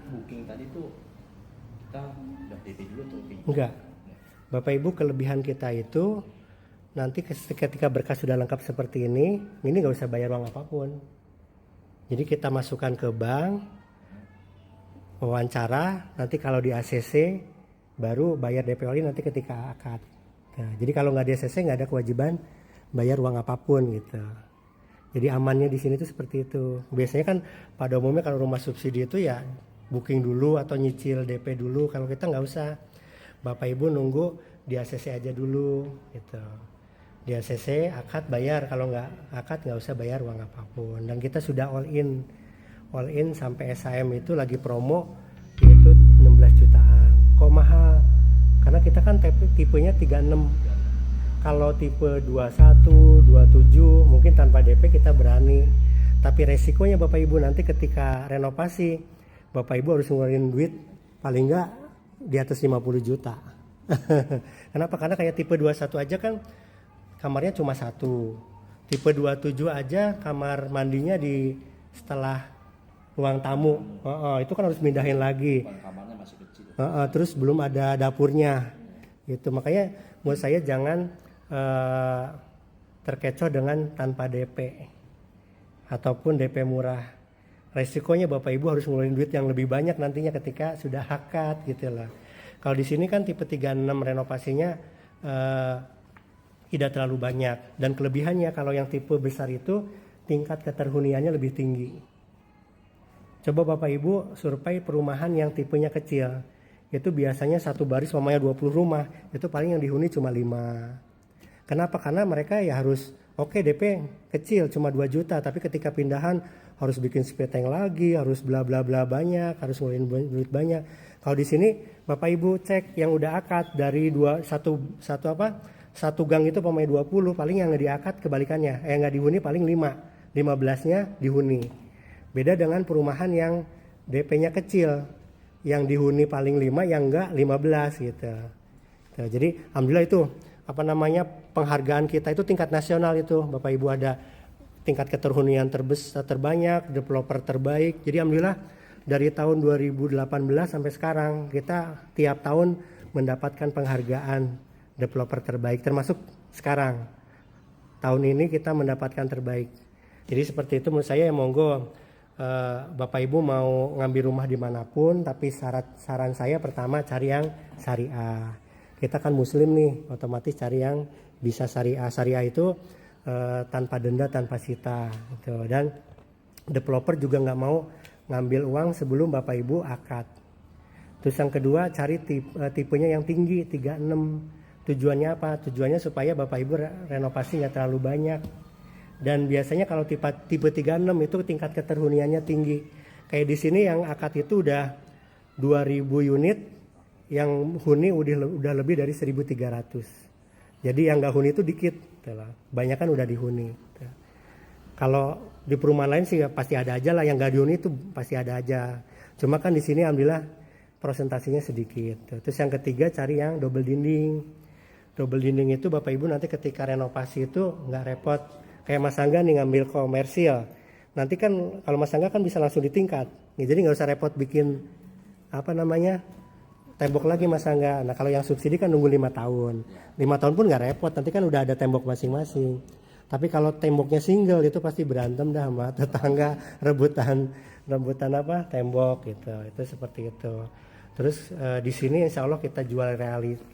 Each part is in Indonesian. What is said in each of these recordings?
booking tadi tuh kita udah DP dulu tuh? Enggak. Bapak Ibu, kelebihan kita itu nanti ketika berkas sudah lengkap seperti ini nggak usah bayar uang apapun. Jadi kita masukkan ke bank, wawancara, nanti kalau di ACC baru bayar DP oli nanti ketika akad. Nah, jadi kalau nggak di ACC nggak ada kewajiban bayar uang apapun gitu. Jadi amannya di sini tuh seperti itu. Biasanya kan pada umumnya kalau rumah subsidi itu ya booking dulu atau nyicil DP dulu. Kalau kita nggak usah. Bapak Ibu nunggu di ACC aja dulu gitu. Di ACC akad bayar, kalau nggak akad nggak usah bayar uang apapun. Dan kita sudah all in sampai SAM itu lagi promo yaitu 16 jutaan. Kok mahal? Karena kita kan tipenya 36. Kalau tipe 21, 27 mungkin tanpa DP kita berani. Tapi resikonya Bapak Ibu nanti ketika renovasi Bapak Ibu harus ngeluarin duit paling nggak di atas 50 juta. Kenapa? Karena kayak tipe 21 aja kan kamarnya cuma satu. Tipe 27 aja kamar mandinya di setelah ruang tamu. Itu kan harus mindahin lagi. Kamarnya masih kecil. Terus belum ada dapurnya. Gitu. Makanya menurut saya jangan terkecoh dengan tanpa DP ataupun DP murah. Resikonya Bapak Ibu harus ngeluarin duit yang lebih banyak nantinya ketika sudah akad gitu lah. Kalau di sini kan tipe 36 renovasinya tidak terlalu banyak, dan kelebihannya kalau yang tipe besar itu tingkat keterhuniannya lebih tinggi. Coba Bapak Ibu survei perumahan yang tipenya kecil, itu biasanya satu baris mamanya 20 rumah, itu paling yang dihuni cuma 5. Kenapa? Karena mereka ya harus DP kecil cuma 2 juta, tapi ketika pindahan harus bikin speteng lagi, harus bla bla bla banyak, harus ngeluarin duit banyak. Kalau di sini Bapak Ibu cek yang udah akad dari satu gang itu pemain 20, paling yang nggak diakad kebalikannya, nggak dihuni paling 15-nya dihuni. Beda dengan perumahan yang DP-nya kecil, yang dihuni paling 5, yang enggak 15 gitu. Jadi alhamdulillah itu penghargaan kita itu tingkat nasional itu Bapak Ibu, ada tingkat keterhunian terbanyak, developer terbaik. Jadi alhamdulillah dari tahun 2018 sampai sekarang kita tiap tahun mendapatkan penghargaan developer terbaik, termasuk sekarang tahun ini kita mendapatkan terbaik. Jadi seperti itu menurut saya, monggo Bapak Ibu mau ngambil rumah dimanapun, tapi saran saya pertama cari yang syariah. Kita kan muslim nih, otomatis cari yang bisa syariah. Syariah itu tanpa denda, tanpa sita gitu. Dan developer juga nggak mau ngambil uang sebelum Bapak Ibu akad. Terus yang kedua cari tipenya yang tinggi 36. Tujuannya apa? Tujuannya supaya Bapak Ibu renovasi nggak terlalu banyak. Dan biasanya kalau tipe 36 itu tingkat keterhuniannya tinggi. Kayak di sini yang akad itu udah 2000 unit, yang huni udah lebih dari 1300. Jadi yang nggak huni itu dikit, banyak kan udah dihuni. Kalau di perumahan lain sih pasti ada aja lah, yang nggak dihuni itu pasti ada aja. Cuma kan di sini alhamdulillah prosentasinya sedikit. Terus yang ketiga cari yang double dinding. Double dinding itu Bapak Ibu nanti ketika renovasi itu nggak repot. Kayak Mas Angga nih ngambil komersial. Nanti kan kalau Mas Angga kan bisa langsung ditingkat. Jadi nggak usah repot bikin tembok lagi Mas Angga. Nah kalau yang subsidi kan nunggu 5 tahun. 5 tahun pun nggak repot, nanti kan udah ada tembok masing-masing. Tapi kalau temboknya single itu pasti berantem dah sama tetangga, rebutan tembok gitu. Itu seperti itu. Terus di sini insya Allah kita jual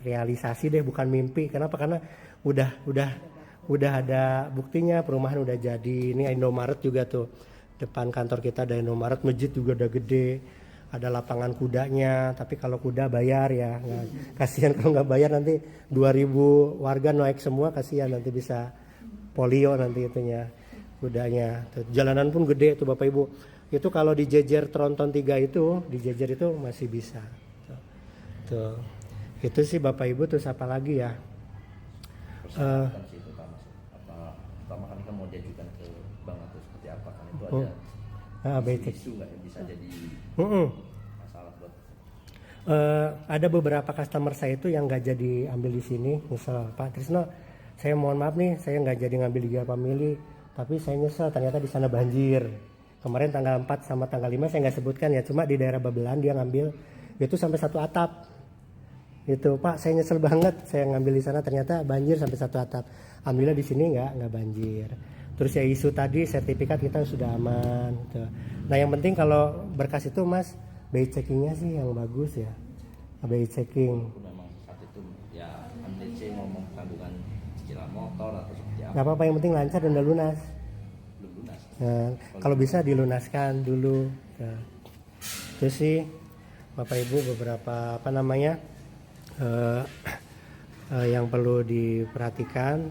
realisasi deh, bukan mimpi. Kenapa? Karena udah ada buktinya, perumahan udah jadi. Ini Indomaret juga tuh, depan kantor kita ada Indomaret, masjid juga udah gede, ada lapangan kudanya. Tapi kalau kuda bayar ya, kasihan kalau nggak bayar nanti 2000 warga naik semua, kasihan nanti bisa polio nanti itunya kudanya. Jalanan pun gede tuh Bapak Ibu. Itu kalau dijejer tronton 3 itu, dijejer itu masih bisa. Tuh. Itu sih Bapak Ibu. Terus apa lagi ya? Pertama kan kita mau diajukan ke bank atau seperti apa kan, itu ada isu nggak yang bisa jadi masalah buat ada beberapa customer saya itu yang nggak jadi ambil di sini. Misal Pak Trisno, saya mohon maaf nih, saya nggak jadi ngambil di Giga Family, tapi saya nyesel ternyata di sana banjir. Kemarin tanggal 4 sama tanggal 5 saya nggak sebutkan ya, cuma di daerah Babelan dia ngambil itu sampai 1 atap. Itu Pak, saya nyesel banget saya ngambil di sana ternyata banjir sampai 1 atap. Alhamdulillah di sini nggak banjir. Terus ya isu tadi sertifikat kita sudah aman gitu. Nah yang penting kalau berkas itu Mas, BI checkingnya sih yang bagus ya. BI checking. Walaupun memang saat itu ya MDC ngomong tanggungan cicilan motor atau seperti apa, Nggak apa-apa, yang penting lancar dan udah lunas. belum lunas. Nah, kalau bisa dilunaskan dulu. Nah, itu sih Bapak Ibu beberapa apa namanya yang perlu diperhatikan.